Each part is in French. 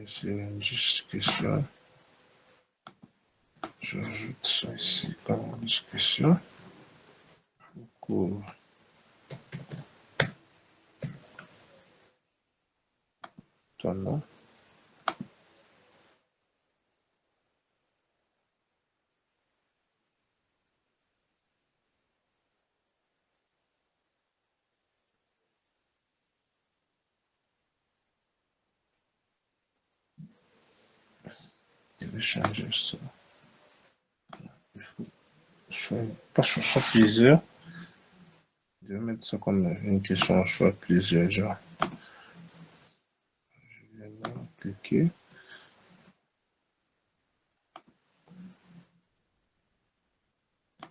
c'est une discussion. J'ajoute ça ici comme discussion. Cours. Ton nom. Je vais changer ça. Pas choisir plusieurs. Je vais mettre ça comme une question choix plusieurs genre. Je vais là cliquer.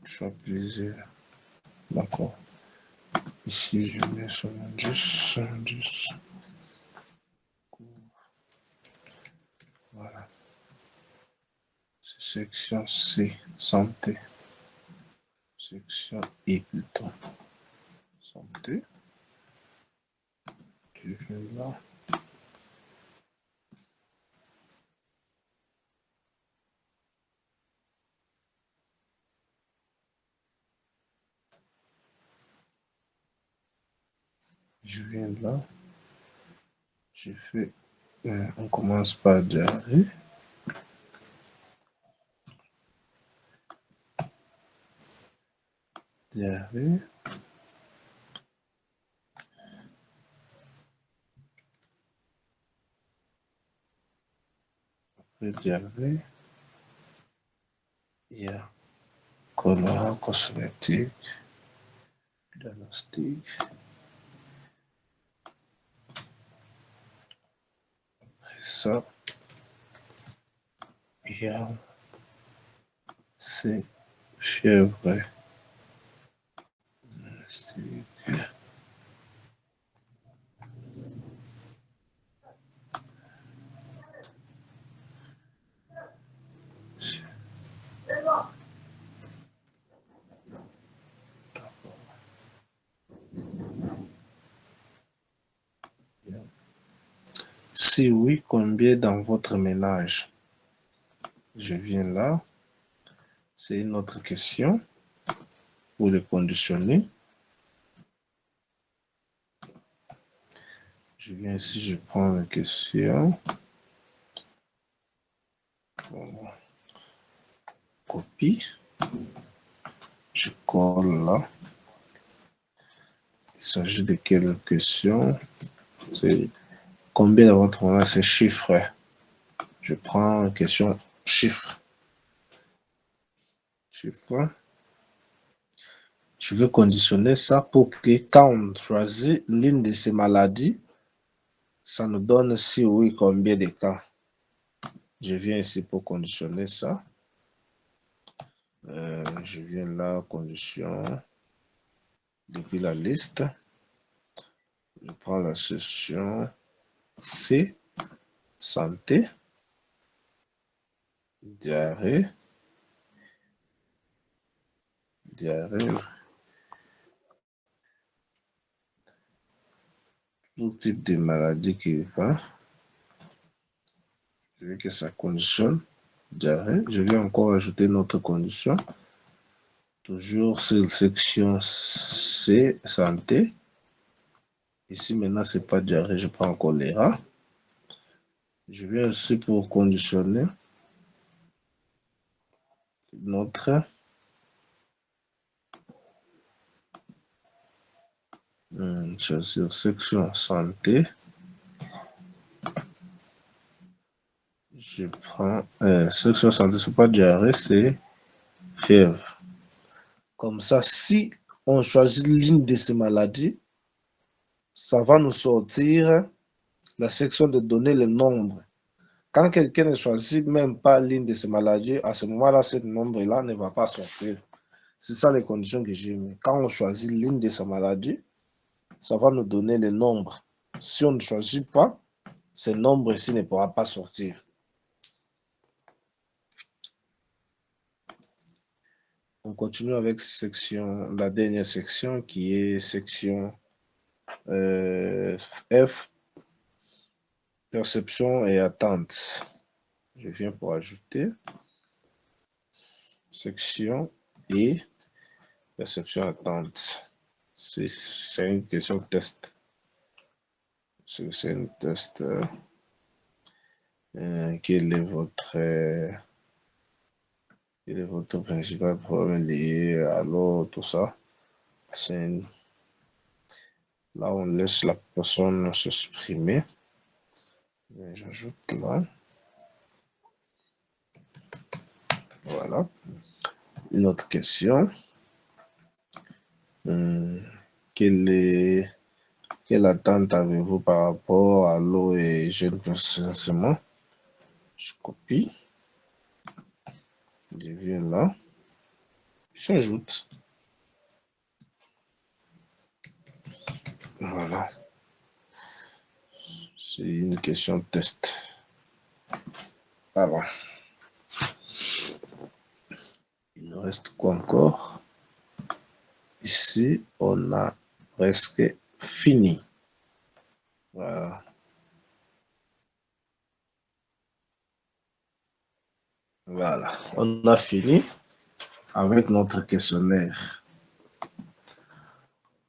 Choix plusieurs. D'accord. Ici, je mets 70, 10. Voilà. C'est section C, santé. Section I plutôt. Santé. Tu viens là. Je viens là. Je fais. On commence par diarrhée. Diarrhée. Après diarrhée. Il y a choléra, cosmétique, diagnostic. Et ça. Il y a. C'est fièvre. Si oui, combien dans votre ménage? Je viens là. C'est une autre question pour le conditionner. Je viens ici, je prends la question. Voilà. Copie. Je colle là. Il s'agit de quelle question? C'est combien dans votre ménage? C'est chiffre. Je prends la question chiffre. Chiffre. Je veux conditionner ça pour que quand on choisit l'une de ces maladies, ça nous donne si oui combien de cas. Je viens ici pour conditionner ça. Je viens là, condition, depuis la liste. Je prends la section C, santé, diarrhée, tout type de maladie qui va. Je veux que ça conditionne. Diarrhée. Je vais encore ajouter notre condition. Toujours sur la section C, santé. Ici, maintenant, c'est pas diarrhée, je prends choléra. Je viens aussi pour conditionner notre choisir section santé. Je prends section santé, c'est pas diarrhée, c'est fièvre. Comme ça, si on choisit l'une de ces maladies, ça va nous sortir la section de donner le nombre. Quand quelqu'un ne choisit même pas l'une de ces maladies, à ce moment-là, ce nombre-là ne va pas sortir. C'est ça les conditions que j'ai mis. Quand on choisit l'une de ces maladies, ça va nous donner le nombre. Si on ne choisit pas, ce nombre-ci ne pourra pas sortir. On continue avec section, la dernière section qui est section F. Perception et attente. Je viens pour ajouter section et perception attente. C'est une question de test. C'est une test. Quel est votre principal problème lié à l'eau, tout ça? Là, on laisse la personne s'exprimer. J'ajoute là. Voilà. Une autre question. Quelle attente avez-vous par rapport à l'eau et jeunes financement? Je copie. Je viens là. J'ajoute. Voilà. C'est une question de test. Alors. Il nous reste quoi encore? Ici, on a presque fini. Voilà. Voilà. On a fini avec notre questionnaire.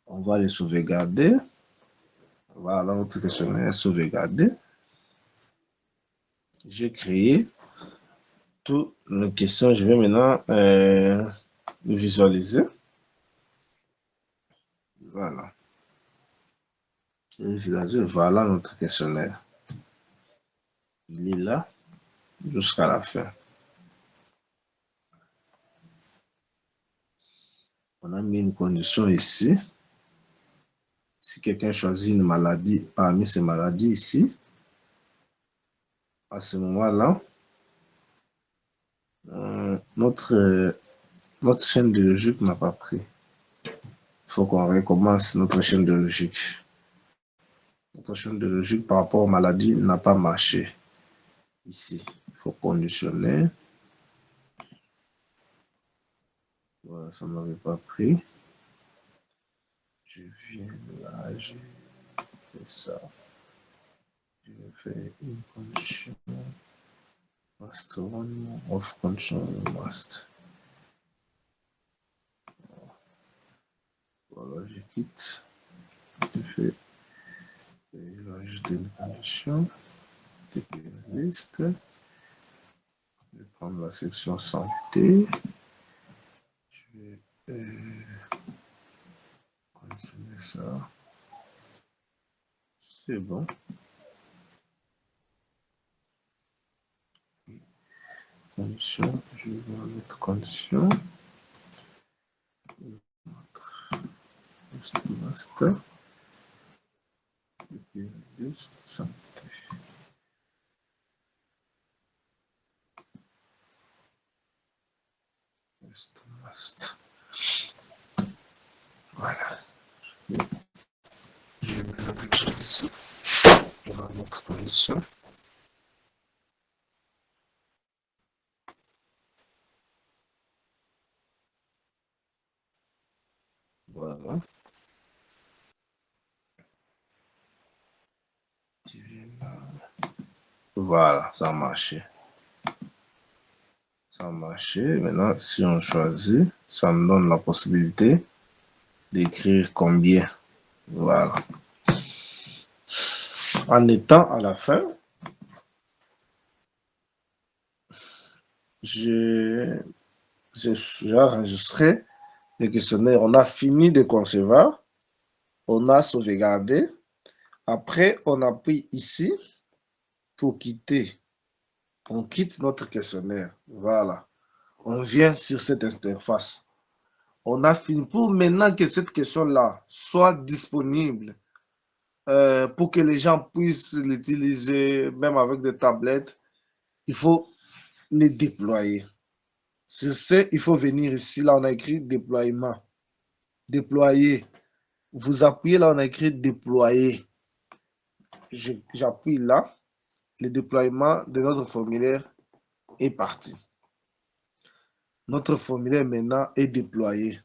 On va les sauvegarder. Voilà, notre questionnaire est sauvegardé. J'ai créé toutes nos questions. Je vais maintenant visualiser. Voilà. Voilà notre questionnaire. Il est là jusqu'à la fin. On a mis une condition ici. Si quelqu'un choisit une maladie parmi ces maladies ici, à ce moment-là, notre chaîne biologique n'a pas pris. Il faut qu'on recommence notre chaîne biologique. Notre chaîne biologique par rapport aux maladies n'a pas marché. Ici, il faut conditionner. Voilà, ça n'avait pas pris. Je viens là, je fais ça. Je vais faire une condition. Must one of condition must. Voilà, je quitte. Je fais. Je vais ajouter une condition. Une liste. Je vais prendre la section santé. Je vais conditionner ça. C'est bon. Condition, je vais mettre condition. Master. Et puis santé. Master. Voilà. Je vais mettre condition. Je vais mettre condition. Voilà. Voilà, ça a marché. Ça a marché. Maintenant, si on choisit, ça nous donne la possibilité d'écrire combien. Voilà. En étant à la fin, j'ai enregistré le questionnaire. On a fini de concevoir. On a sauvegardé. Après, on appuie ici pour quitter. On quitte notre questionnaire. Voilà. On vient sur cette interface. On a fini. Pour maintenant que cette question-là soit disponible pour que les gens puissent l'utiliser, même avec des tablettes, il faut les déployer. Sur ce, il faut venir ici. Là, on a écrit déploiement. Déployer. Vous appuyez là, on a écrit déployer. J'appuie là. Le déploiement de notre formulaire est parti. Notre formulaire maintenant est déployé.